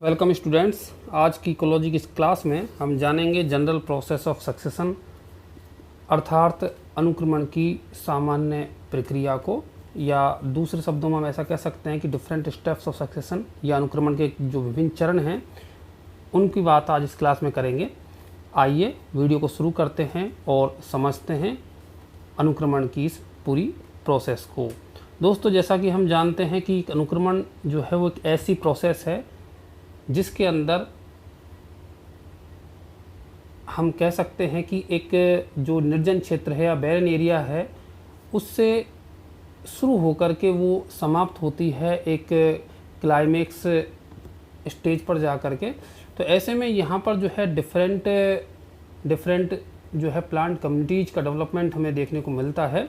Welcome students. आज की ecology की इस क्लास में हम जानेंगे जनरल प्रोसेस ऑफ सक्सेशन अर्थात अनुक्रमण की सामान्य प्रक्रिया को, या दूसरे शब्दों में हम ऐसा कह सकते हैं कि डिफरेंट स्टेप्स ऑफ सक्सेशन या अनुक्रमण के जो विभिन्न चरण हैं उनकी बात आज इस क्लास में करेंगे। आइए वीडियो को शुरू करते हैं और समझते हैं अनुक्रमण की इस पूरी प्रोसेस को। दोस्तों, जैसा कि हम जानते हैं कि अनुक्रमण जो है वो एक ऐसी प्रोसेस है जिसके अंदर हम कह सकते हैं कि एक जो निर्जन क्षेत्र है या बैरन एरिया है उससे शुरू होकर के वो समाप्त होती है एक क्लाइमेक्स स्टेज पर जा कर के। तो ऐसे में यहाँ पर जो है डिफरेंट जो है प्लांट कम्युनिटीज़ का डेवलपमेंट हमें देखने को मिलता है।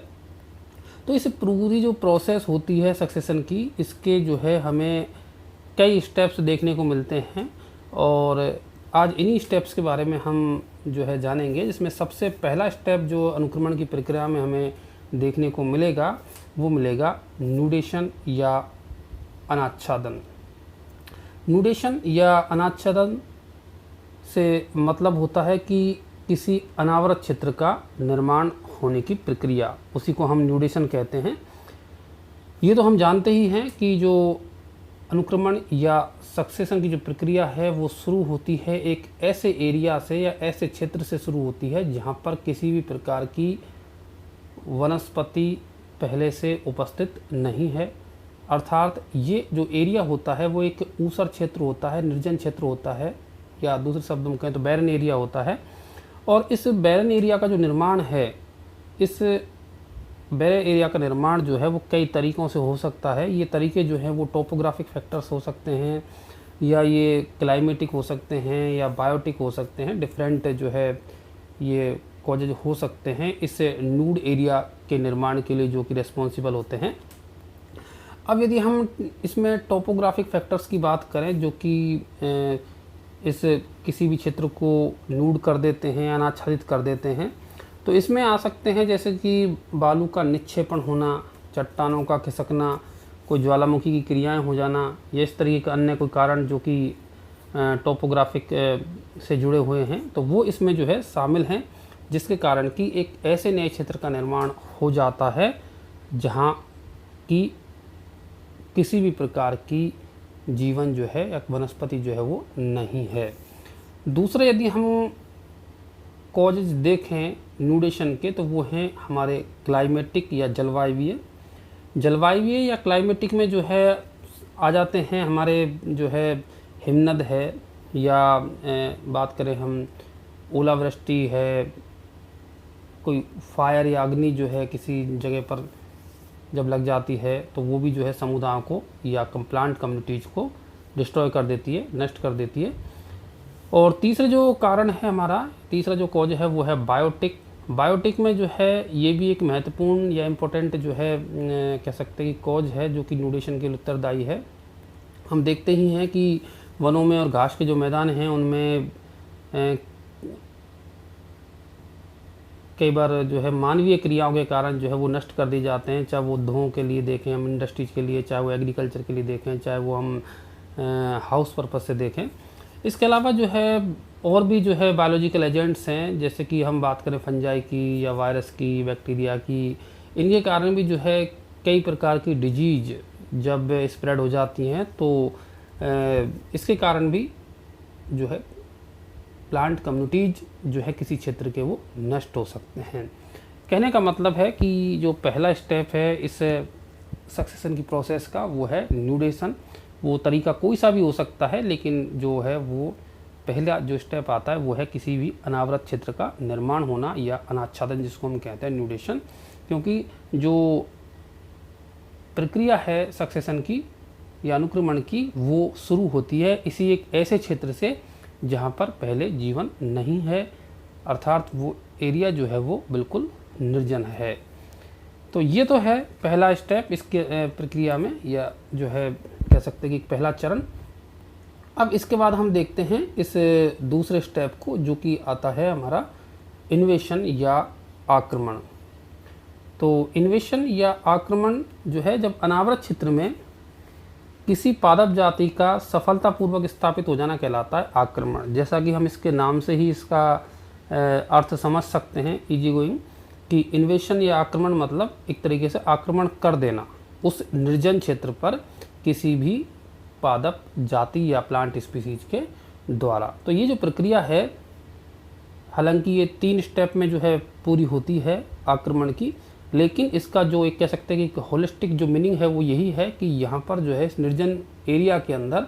तो इस पूरी जो प्रोसेस होती है सक्सेशन की, इसके जो है हमें कई स्टेप्स देखने को मिलते हैं और आज इन्हीं स्टेप्स के बारे में हम जो है जानेंगे, जिसमें सबसे पहला स्टेप जो अनुक्रमण की प्रक्रिया में हमें देखने को मिलेगा वो मिलेगा न्यूडेशन या अनाच्छादन। न्यूडेशन या अनाच्छादन से मतलब होता है कि किसी अनावृत क्षेत्र का निर्माण होने की प्रक्रिया, उसी को हम न्यूडेशन कहते हैं। ये तो हम जानते ही हैं कि जो अनुक्रमण या सक्सेशन की जो प्रक्रिया है वो शुरू होती है एक ऐसे एरिया से या ऐसे क्षेत्र से शुरू होती है जहाँ पर किसी भी प्रकार की वनस्पति पहले से उपस्थित नहीं है। अर्थात ये जो एरिया होता है वो एक ऊसर क्षेत्र होता है, निर्जन क्षेत्र होता है, या दूसरे शब्दों में कहें तो बैरन एरिया होता है। और इस बैरन एरिया का जो निर्माण है, इस बैरन एरिया का निर्माण जो है वो कई तरीक़ों से हो सकता है। ये तरीके जो हैं वो टोपोग्राफिक फैक्टर्स हो सकते हैं, या ये क्लाइमेटिक हो सकते हैं, या बायोटिक हो सकते हैं। डिफरेंट जो है ये कॉजेज हो सकते हैं इस न्यूड एरिया के निर्माण के लिए जो कि रिस्पॉन्सिबल होते हैं। अब यदि हम इसमें टोपोग्राफिक फैक्टर्स की बात करें जो कि इस किसी भी क्षेत्र को न्यूड कर देते हैं, अनाच्छादित कर देते हैं, तो इसमें आ सकते हैं जैसे कि बालू का निक्षेपण होना, चट्टानों का खिसकना, कोई ज्वालामुखी की क्रियाएं हो जाना, या इस तरीके का अन्य कोई कारण जो कि टोपोग्राफिक से जुड़े हुए हैं, तो वो इसमें जो है शामिल हैं, जिसके कारण कि एक ऐसे नए क्षेत्र का निर्माण हो जाता है जहाँ की किसी भी प्रकार की जीवन जो है या वनस्पति जो है वो नहीं है। दूसरे यदि हम कॉजेज देखें न्यूडेशन के, तो वो हैं हमारे क्लाइमेटिक या जलवायुवीय या क्लाइमेटिक में जो है आ जाते हैं हमारे जो है हिमनद है, या बात करें हम ओलावृष्टि है, कोई फायर या अग्नि जो है किसी जगह पर जब लग जाती है तो वो भी जो है समुदायों को या प्लांट कम्युनिटीज़ को डिस्ट्रॉय कर देती है, नष्ट कर देती है। और तीसरा जो कारण है हमारा, तीसरा जो कॉज है वो है बायोटिक में जो है ये भी एक महत्वपूर्ण या इम्पोर्टेंट जो है कह सकते हैं कि कॉज है जो कि न्यूडेशन के लिए उत्तरदायी है। हम देखते ही हैं कि वनों में और घास के जो मैदान हैं उनमें कई बार जो है मानवीय क्रियाओं के कारण जो है वो नष्ट कर दिए जाते हैं, चाहे वो उद्योगों के लिए देखें, हम इंडस्ट्रीज़ के लिए, चाहे वो एग्रीकल्चर के लिए देखें, चाहे वो हम हाउस पर्पज़ से देखें। इसके अलावा जो है और भी जो है बायोलॉजिकल एजेंट्स हैं, जैसे कि हम बात करें फंजाई की या वायरस की, बैक्टीरिया की, इनके कारण भी जो है कई प्रकार की डिजीज़ जब स्प्रेड हो जाती हैं तो इसके कारण भी जो है प्लांट कम्युनिटीज़ जो है किसी क्षेत्र के वो नष्ट हो सकते हैं। कहने का मतलब है कि जो पहला स्टेप है इस सक्सेशन की प्रोसेस का वो है न्यूडेशन। वो तरीका कोई सा भी हो सकता है, लेकिन जो है वो पहला जो स्टेप आता है वो है किसी भी अनावृत क्षेत्र का निर्माण होना या अनाच्छादन, जिसको हम कहते हैं न्यूडेशन। क्योंकि जो प्रक्रिया है सक्सेशन की या अनुक्रमण की वो शुरू होती है इसी एक ऐसे क्षेत्र से जहाँ पर पहले जीवन नहीं है, अर्थात वो एरिया जो है वो बिल्कुल निर्जन है। तो ये तो है पहला स्टेप इसके प्रक्रिया में, या जो है कह सकते हैं कि पहला चरण। अब इसके बाद हम देखते हैं इस दूसरे स्टेप को जो कि आता है हमारा इन्वेशन या आक्रमण। तो इन्वेशन या आक्रमण जो है जब अनावृत क्षेत्र में किसी पादप जाति का सफलतापूर्वक स्थापित हो जाना कहलाता है आक्रमण। जैसा कि हम इसके नाम से ही इसका अर्थ समझ सकते हैं, इजी गोइंग, कि इन्वेशन या आक्रमण मतलब एक तरीके से आक्रमण कर देना उस निर्जन क्षेत्र पर किसी भी पादप जाति या प्लांट स्पीसीज के द्वारा। तो ये जो प्रक्रिया है, हालांकि ये 3 स्टेप में जो है पूरी होती है आक्रमण की, लेकिन इसका जो एक कह सकते हैं कि होलिस्टिक जो मीनिंग है वो यही है कि यहाँ पर जो है इस निर्जन एरिया के अंदर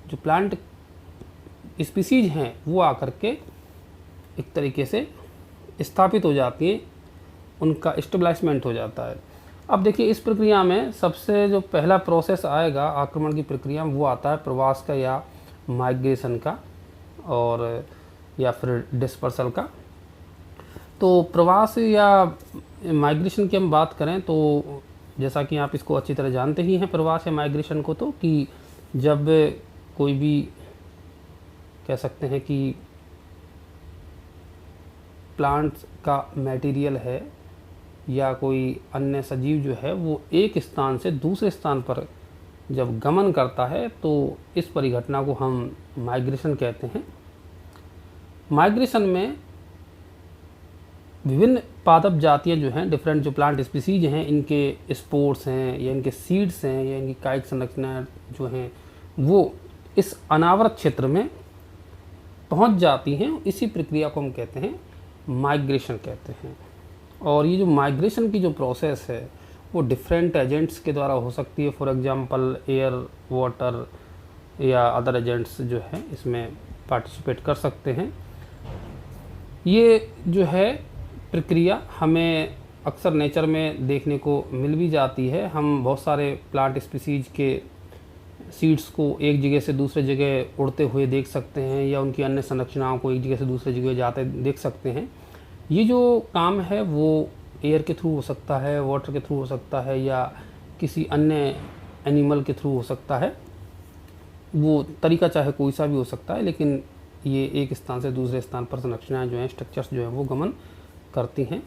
जो प्लांट स्पीसीज हैं वो आकर के एक तरीके से स्थापित हो जाती हैं, उनका स्टेबलाइजमेंट हो जाता है। अब देखिए इस प्रक्रिया में सबसे जो पहला प्रोसेस आएगा आक्रमण की प्रक्रिया में वो आता है प्रवास का या माइग्रेशन का और या फिर डिस्पर्सल का। तो प्रवास या माइग्रेशन की हम बात करें तो जैसा कि आप इसको अच्छी तरह जानते ही हैं प्रवास या माइग्रेशन को, तो कि जब कोई भी कह सकते हैं कि प्लांट्स का मटेरियल है या कोई अन्य सजीव जो है वो एक स्थान से दूसरे स्थान पर जब गमन करता है तो इस परिघटना को हम माइग्रेशन कहते हैं। माइग्रेशन में विभिन्न पादप जातियाँ जो हैं, डिफरेंट जो प्लांट स्पीसीज हैं, इनके स्पोर्स हैं या इनके सीड्स हैं या इनकी कायिक संरचना जो हैं वो इस अनावृत क्षेत्र में पहुंच जाती हैं। इसी प्रक्रिया को हम कहते हैं माइग्रेशन कहते हैं। और ये जो माइग्रेशन की जो प्रोसेस है वो डिफरेंट एजेंट्स के द्वारा हो सकती है। फॉर एग्जांपल एयर, वाटर या अदर एजेंट्स जो हैं इसमें पार्टिसिपेट कर सकते हैं। ये जो है प्रक्रिया हमें अक्सर नेचर में देखने को मिल भी जाती है। हम बहुत सारे प्लांट स्पीसीज के सीड्स को एक जगह से दूसरे जगह उड़ते हुए देख सकते हैं या उनकी अन्य संरचनाओं को एक जगह से दूसरे जगह जाते देख सकते हैं। ये जो काम है वो एयर के थ्रू हो सकता है, वाटर के थ्रू हो सकता है या किसी अन्य एनिमल के थ्रू हो सकता है। वो तरीका चाहे कोई सा भी हो सकता है, लेकिन ये एक स्थान से दूसरे स्थान पर संरचनाएं जो हैं, स्ट्रक्चर्स जो हैं वो गमन करती हैं।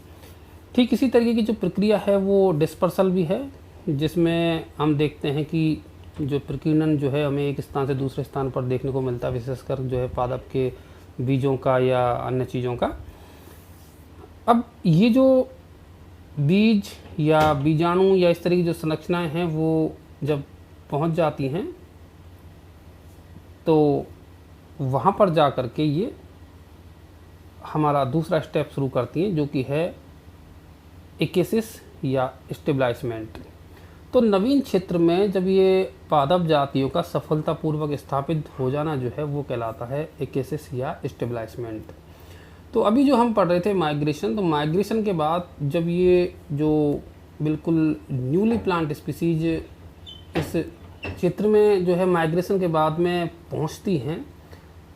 ठीक इसी तरीके की जो प्रक्रिया है वो डिस्पर्सल भी है, जिसमें हम देखते हैं कि जो प्रकीर्णन जो है हमें एक स्थान से दूसरे स्थान पर देखने को मिलता है, विशेषकर जो है पादप के बीजों का या अन्य चीज़ों का। अब ये जो बीज या बीजाणु या इस तरह की जो संरचनाएं हैं वो जब पहुंच जाती हैं तो वहाँ पर जा कर के ये हमारा दूसरा स्टेप शुरू करती हैं, जो कि है एकेसिस या स्टेबलाइजमेंट। तो नवीन क्षेत्र में जब ये पादप जातियों का सफलतापूर्वक स्थापित हो जाना जो है वो कहलाता है एकेसिस या स्टेबलाइजमेंट। तो अभी जो हम पढ़ रहे थे माइग्रेशन, तो माइग्रेशन के बाद जब ये जो बिल्कुल न्यूली प्लांट स्पीसीज इस क्षेत्र में जो है माइग्रेशन के बाद में पहुंचती हैं,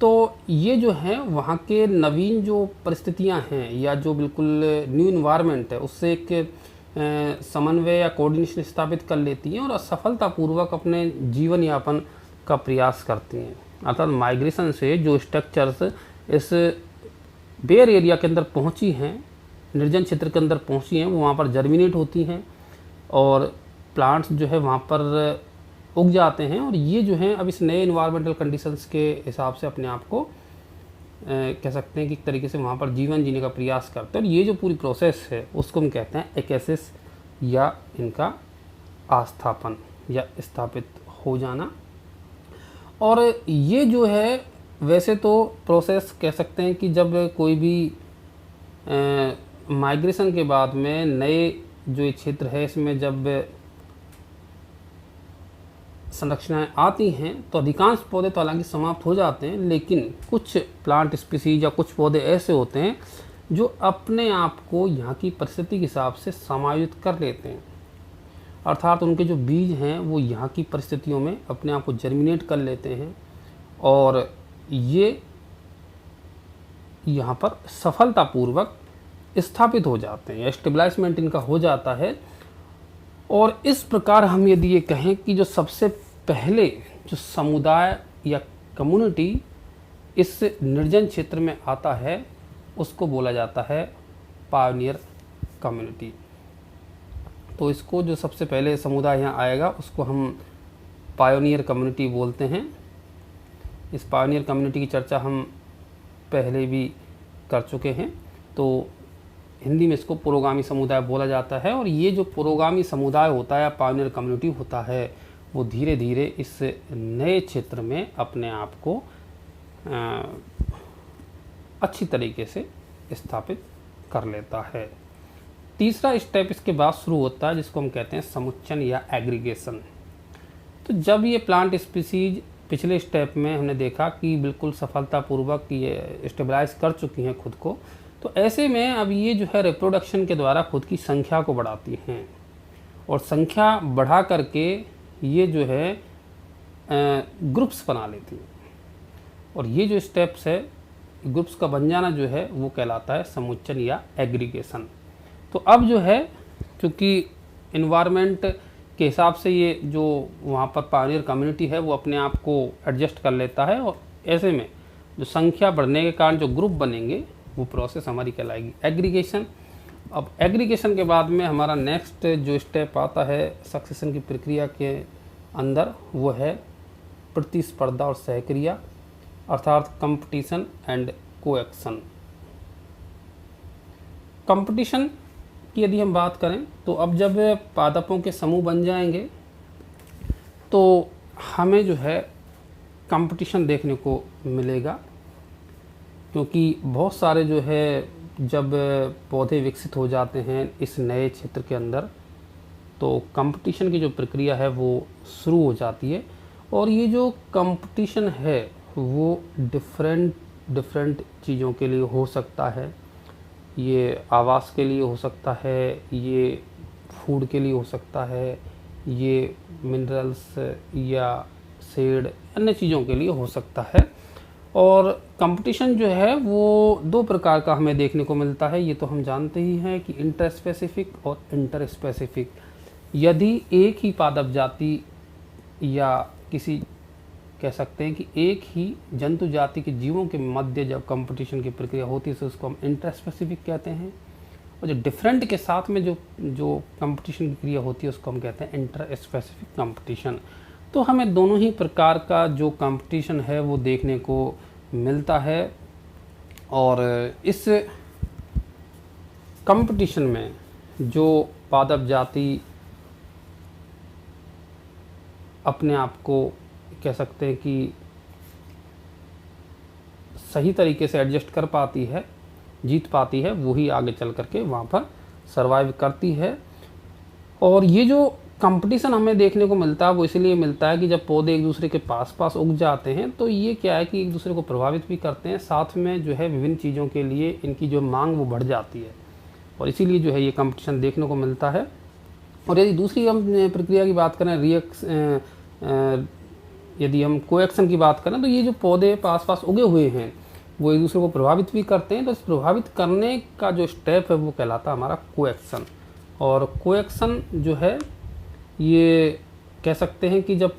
तो ये जो है वहाँ के नवीन जो परिस्थितियाँ हैं या जो बिल्कुल न्यू इन्वायरमेंट है उससे एक समन्वय या कोऑर्डिनेशन स्थापित कर लेती हैं और सफलतापूर्वक अपने जीवन यापन का प्रयास करती हैं। अर्थात माइग्रेशन से जो स्ट्रक्चर्स इस बेयर एरिया के अंदर पहुंची हैं, निर्जन क्षेत्र के अंदर पहुंची हैं, वो वहाँ पर जर्मिनेट होती हैं और प्लांट्स जो है वहाँ पर उग जाते हैं। और ये जो हैं अब इस नए इन्वायरमेंटल कंडीशंस के हिसाब से अपने आप को कह सकते हैं कि एक तरीके से वहाँ पर जीवन जीने का प्रयास करते हैं। और ये जो पूरी प्रोसेस है उसको हम कहते हैं एकेसिस या इनका आस्थापन या स्थापित हो जाना। और ये जो है वैसे तो प्रोसेस कह सकते हैं कि जब कोई भी माइग्रेशन के बाद में नए जो ये क्षेत्र है इसमें जब संरचनाएं आती हैं तो अधिकांश पौधे तो हालांकि समाप्त हो जाते हैं, लेकिन कुछ प्लांट स्पीसीज या कुछ पौधे ऐसे होते हैं जो अपने आप को यहाँ की परिस्थिति के हिसाब से समायोजित कर लेते हैं। अर्थात उनके जो बीज हैं वो यहाँ की परिस्थितियों में अपने आप को जर्मिनेट कर लेते हैं और ये यहाँ पर सफलतापूर्वक स्थापित हो जाते हैं या स्टेबलाइजमेंट इनका हो जाता है। और इस प्रकार हम यदि ये कहें कि जो सबसे पहले जो समुदाय या कम्युनिटी इस निर्जन क्षेत्र में आता है उसको बोला जाता है पायोनियर कम्युनिटी। तो इसको जो सबसे पहले समुदाय यहाँ आएगा उसको हम पायोनियर कम्युनिटी बोलते हैं। इस पायोनियर कम्युनिटी की चर्चा हम पहले भी कर चुके हैं। तो हिंदी में इसको पुरोगामी समुदाय बोला जाता है। और ये जो पुरोगामी समुदाय होता है या पायोनियर कम्युनिटी होता है, वो धीरे धीरे इस नए क्षेत्र में अपने आप को अच्छी तरीके से स्थापित कर लेता है। तीसरा स्टेप इसके बाद शुरू होता है जिसको हम कहते हैं समुच्चन या एग्रीगेशन। तो जब ये प्लांट स्पीसीज पिछले स्टेप में हमने देखा कि बिल्कुल सफलतापूर्वक ये स्टेबलाइज कर चुकी हैं खुद को, तो ऐसे में अब ये जो है रिप्रोडक्शन के द्वारा खुद की संख्या को बढ़ाती हैं और संख्या बढ़ा करके ये जो है ग्रुप्स बना लेती हैं। और ये जो स्टेप्स है ग्रुप्स का बन जाना जो है वो कहलाता है समुच्चन या एग्रीगेशन। तो अब जो है चूँकि इन्वायरमेंट के हिसाब से ये जो वहाँ पर पायोनियर कम्युनिटी है वो अपने आप को एडजस्ट कर लेता है और ऐसे में जो संख्या बढ़ने के कारण जो ग्रुप बनेंगे वो प्रोसेस हमारी कहलाएगी एग्रीगेशन। अब एग्रीगेशन के बाद में हमारा नेक्स्ट जो स्टेप आता है सक्सेशन की प्रक्रिया के अंदर वो है प्रतिस्पर्धा और सहक्रिया, अर्थात कंपटीशन एंड कोएक्शन। कंपटीशन की यदि हम बात करें तो अब जब पादपों के समूह बन जाएंगे तो हमें जो है कंपटीशन देखने को मिलेगा, क्योंकि बहुत सारे जो है जब पौधे विकसित हो जाते हैं इस नए क्षेत्र के अंदर तो कंपटीशन की जो प्रक्रिया है वो शुरू हो जाती है। और ये जो कंपटीशन है वो डिफरेंट चीज़ों के लिए हो सकता है। ये आवास के लिए हो सकता है, ये फूड के लिए हो सकता है, ये मिनरल्स या शेड अन्य चीज़ों के लिए हो सकता है। और कंपटीशन जो है वो दो प्रकार का हमें देखने को मिलता है। ये तो हम जानते ही हैं कि इंटर स्पेसिफिक और इंटर स्पेसिफिक। यदि एक ही पादप जाति या किसी कह सकते हैं कि एक ही जंतु जाति के जीवों के मध्य जब कंपटीशन की प्रक्रिया होती है तो उसको हम इंटर स्पेसिफिक कहते हैं। और जो डिफरेंट के साथ में जो कंपटीशन की क्रिया होती है उसको हम कहते हैं इंटर स्पेसिफिक कंपटीशन। तो हमें दोनों ही प्रकार का जो कंपटीशन है वो देखने को मिलता है। और इस कंपटीशन में जो पादप जाति अपने आप को कह सकते हैं कि सही तरीके से एडजस्ट कर पाती है, जीत पाती है, वही आगे चल करके वहाँ पर सरवाइव करती है। और ये जो कंपटीशन हमें देखने को मिलता है वो इसलिए मिलता है कि जब पौधे एक दूसरे के पास उग जाते हैं तो ये क्या है कि एक दूसरे को प्रभावित भी करते हैं, साथ में जो है विभिन्न चीज़ों के लिए इनकी जो मांग वो बढ़ जाती है और इसीलिए जो है ये कंपटीशन देखने को मिलता है। और यदि दूसरी हम प्रक्रिया की बात करें यदि हम कोएक्शन की बात करें तो ये जो पौधे पास उगे हुए हैं वो एक दूसरे को प्रभावित भी करते हैं। तो इस प्रभावित करने का जो स्टेप है वो कहलाता है हमारा कोएक्शन। और कोएक्शन जो है ये कह सकते हैं कि जब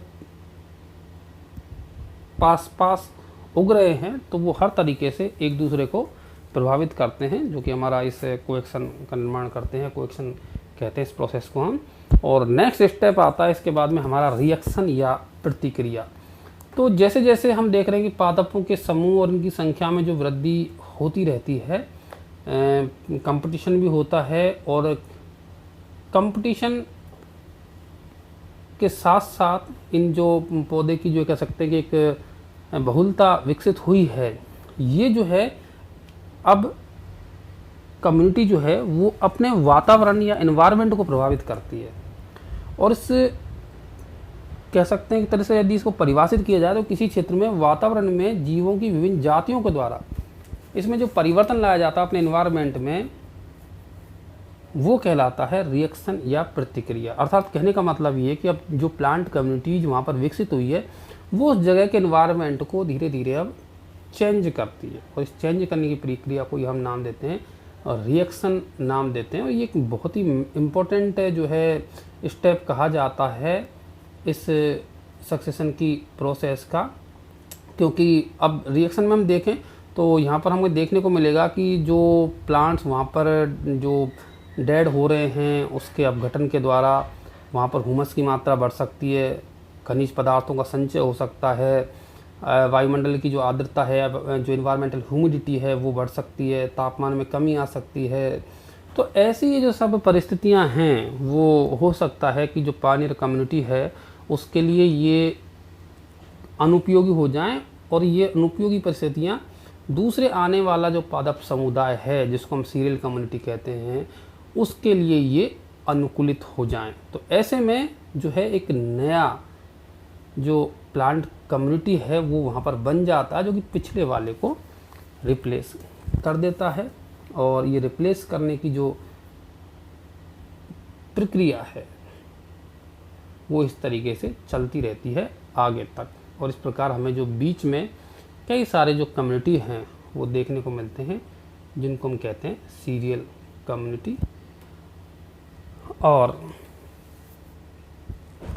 पास उग रहे हैं तो वो हर तरीके से एक दूसरे को प्रभावित करते हैं, जो कि हमारा इस कोएक्शन का निर्माण करते हैं। कोएक्शन कहते हैं इस प्रोसेस को हम। और नेक्स्ट स्टेप आता है इसके बाद में हमारा रिएक्शन या प्रतिक्रिया। तो जैसे जैसे हम देख रहे हैं कि पादपों के समूह और इनकी संख्या में जो वृद्धि होती रहती है, कंपटीशन भी होता है और कंपटीशन के साथ साथ इन जो पौधे की जो कह सकते हैं कि एक बहुलता विकसित हुई है, ये जो है अब कम्युनिटी जो है वो अपने वातावरण या एनवायरनमेंट को प्रभावित करती है। और इस कह सकते हैं एक तरह से यदि इसको परिभाषित किया जाए तो किसी क्षेत्र में वातावरण में जीवों की विभिन्न जातियों के द्वारा इसमें जो परिवर्तन लाया जाता है अपने एनवायरनमेंट में वो कहलाता है रिएक्शन या प्रतिक्रिया। अर्थात कहने का मतलब ये कि अब जो प्लांट कम्युनिटीज वहाँ पर विकसित हुई है वो उस जगह के एनवायरनमेंट को धीरे धीरे अब चेंज करती है और इस चेंज करने की प्रक्रिया को हम नाम देते हैं और रिएक्शन नाम देते हैं। और ये एक बहुत ही इम्पोर्टेंट जो है स्टेप कहा जाता है इस सक्सेशन की प्रोसेस का, क्योंकि अब रिएक्शन में हम देखें तो यहाँ पर हमें देखने को मिलेगा कि जो प्लांट्स वहाँ पर जो डेड हो रहे हैं उसके अपघटन के द्वारा वहाँ पर ह्यूमस की मात्रा बढ़ सकती है, खनिज पदार्थों का संचय हो सकता है, वायुमंडल की जो आर्द्रता है, जो इन्वायरमेंटल ह्यूमिडिटी है वो बढ़ सकती है, तापमान में कमी आ सकती है। तो ऐसी ये जो सब परिस्थितियां हैं वो हो सकता है कि जो पायनियर कम्युनिटी है उसके लिए ये अनुपयोगी हो जाएं, और ये अनुपयोगी परिस्थितियां दूसरे आने वाला जो पादप समुदाय है जिसको हम सीरियल कम्युनिटी कहते हैं उसके लिए ये अनुकूलित हो जाएं। तो ऐसे में जो है एक नया जो प्लांट कम्युनिटी है वो वहाँ पर बन जाता है, जो कि पिछले वाले को रिप्लेस कर देता है। और ये रिप्लेस करने की जो प्रक्रिया है वो इस तरीके से चलती रहती है आगे तक। और इस प्रकार हमें जो बीच में कई सारे जो कम्युनिटी हैं वो देखने को मिलते हैं जिनको हम कहते हैं सीरियल कम्युनिटी। और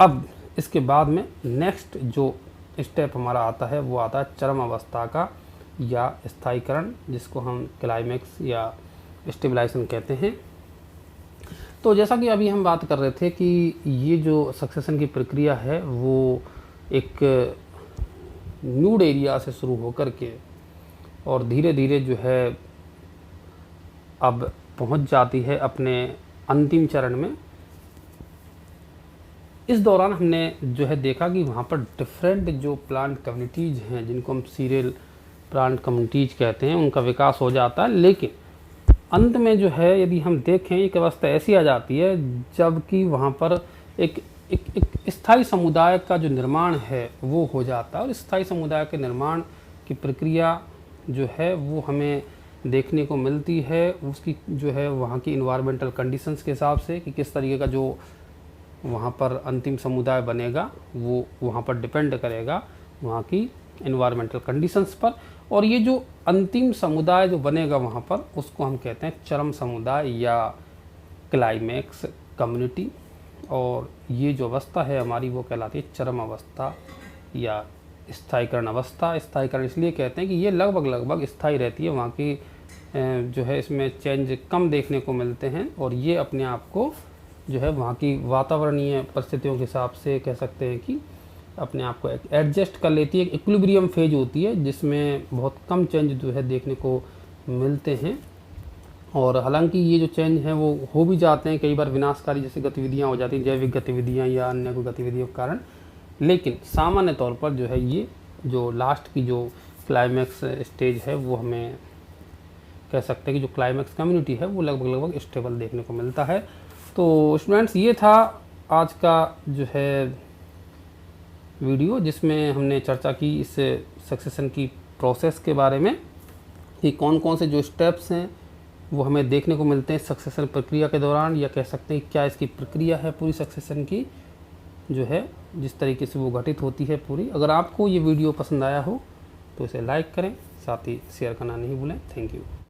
अब इसके बाद में नेक्स्ट जो स्टेप हमारा आता है वो आता है चरम अवस्था का या स्थायीकरण, जिसको हम क्लाइमेक्स या स्टेबलाइजेशन कहते हैं। तो जैसा कि अभी हम बात कर रहे थे कि ये जो सक्सेशन की प्रक्रिया है वो एक न्यूड एरिया से शुरू होकर के और धीरे धीरे जो है अब पहुंच जाती है अपने अंतिम चरण में। इस दौरान हमने जो है देखा कि वहाँ पर डिफरेंट जो प्लांट कम्युनिटीज़ हैं जिनको हम सीरियल प्लांट कम्युनिटीज़ कहते हैं उनका विकास हो जाता है, लेकिन अंत में जो है यदि हम देखें एक अवस्था ऐसी आ जाती है जबकि वहाँ पर एक स्थायी समुदाय का जो निर्माण है वो हो जाता है। और स्थायी समुदाय के निर्माण की प्रक्रिया जो है वो हमें देखने को मिलती है उसकी जो है वहाँ की इन्वायरमेंटल कंडीशंस के हिसाब से कि किस तरीके का जो वहाँ पर अंतिम समुदाय बनेगा वो वहाँ पर डिपेंड करेगा वहाँ की इन्वायरमेंटल कंडीशंस पर। और ये जो अंतिम समुदाय जो बनेगा वहाँ पर उसको हम कहते हैं चरम समुदाय या क्लाइमेक्स कम्युनिटी। और ये जो अवस्था है हमारी वो कहलाती है चरम अवस्था या स्थायीकरण अवस्था। स्थायीकरण इसलिए कहते हैं कि ये लगभग स्थायी रहती है, वहाँ की जो है इसमें चेंज कम देखने को मिलते हैं और ये अपने आप को जो है वहाँ की वातावरणीय परिस्थितियों के हिसाब से कह सकते हैं कि अपने आप को एडजस्ट कर लेती है। एक इक्विलिब्रियम फेज होती है जिसमें बहुत कम चेंज जो है देखने को मिलते हैं। और हालांकि ये जो चेंज हैं वो हो भी जाते हैं कई बार विनाशकारी जैसे गतिविधियाँ हो जाती हैं, जैविक गतिविधियाँ या अन्य कोई गतिविधियों के कारण, लेकिन सामान्य तौर पर जो है ये जो लास्ट की जो क्लाइमैक्स स्टेज है वो हमें कह सकते हैं कि जो क्लाइमैक्स कम्युनिटी है वो लगभग स्टेबल देखने को मिलता है। तो स्टूडेंट्स ये था आज का जो है वीडियो जिसमें हमने चर्चा की इस सक्सेशन की प्रोसेस के बारे में कि कौन कौन से जो स्टेप्स हैं वो हमें देखने को मिलते हैं सक्सेशन प्रक्रिया के दौरान, या कह सकते हैं क्या इसकी प्रक्रिया है पूरी सक्सेशन की जो है जिस तरीके से वो घटित होती है पूरी। अगर आपको ये वीडियो पसंद आया हो तो इसे लाइक करें, साथ ही शेयर करना नहीं भूलें। Thank you.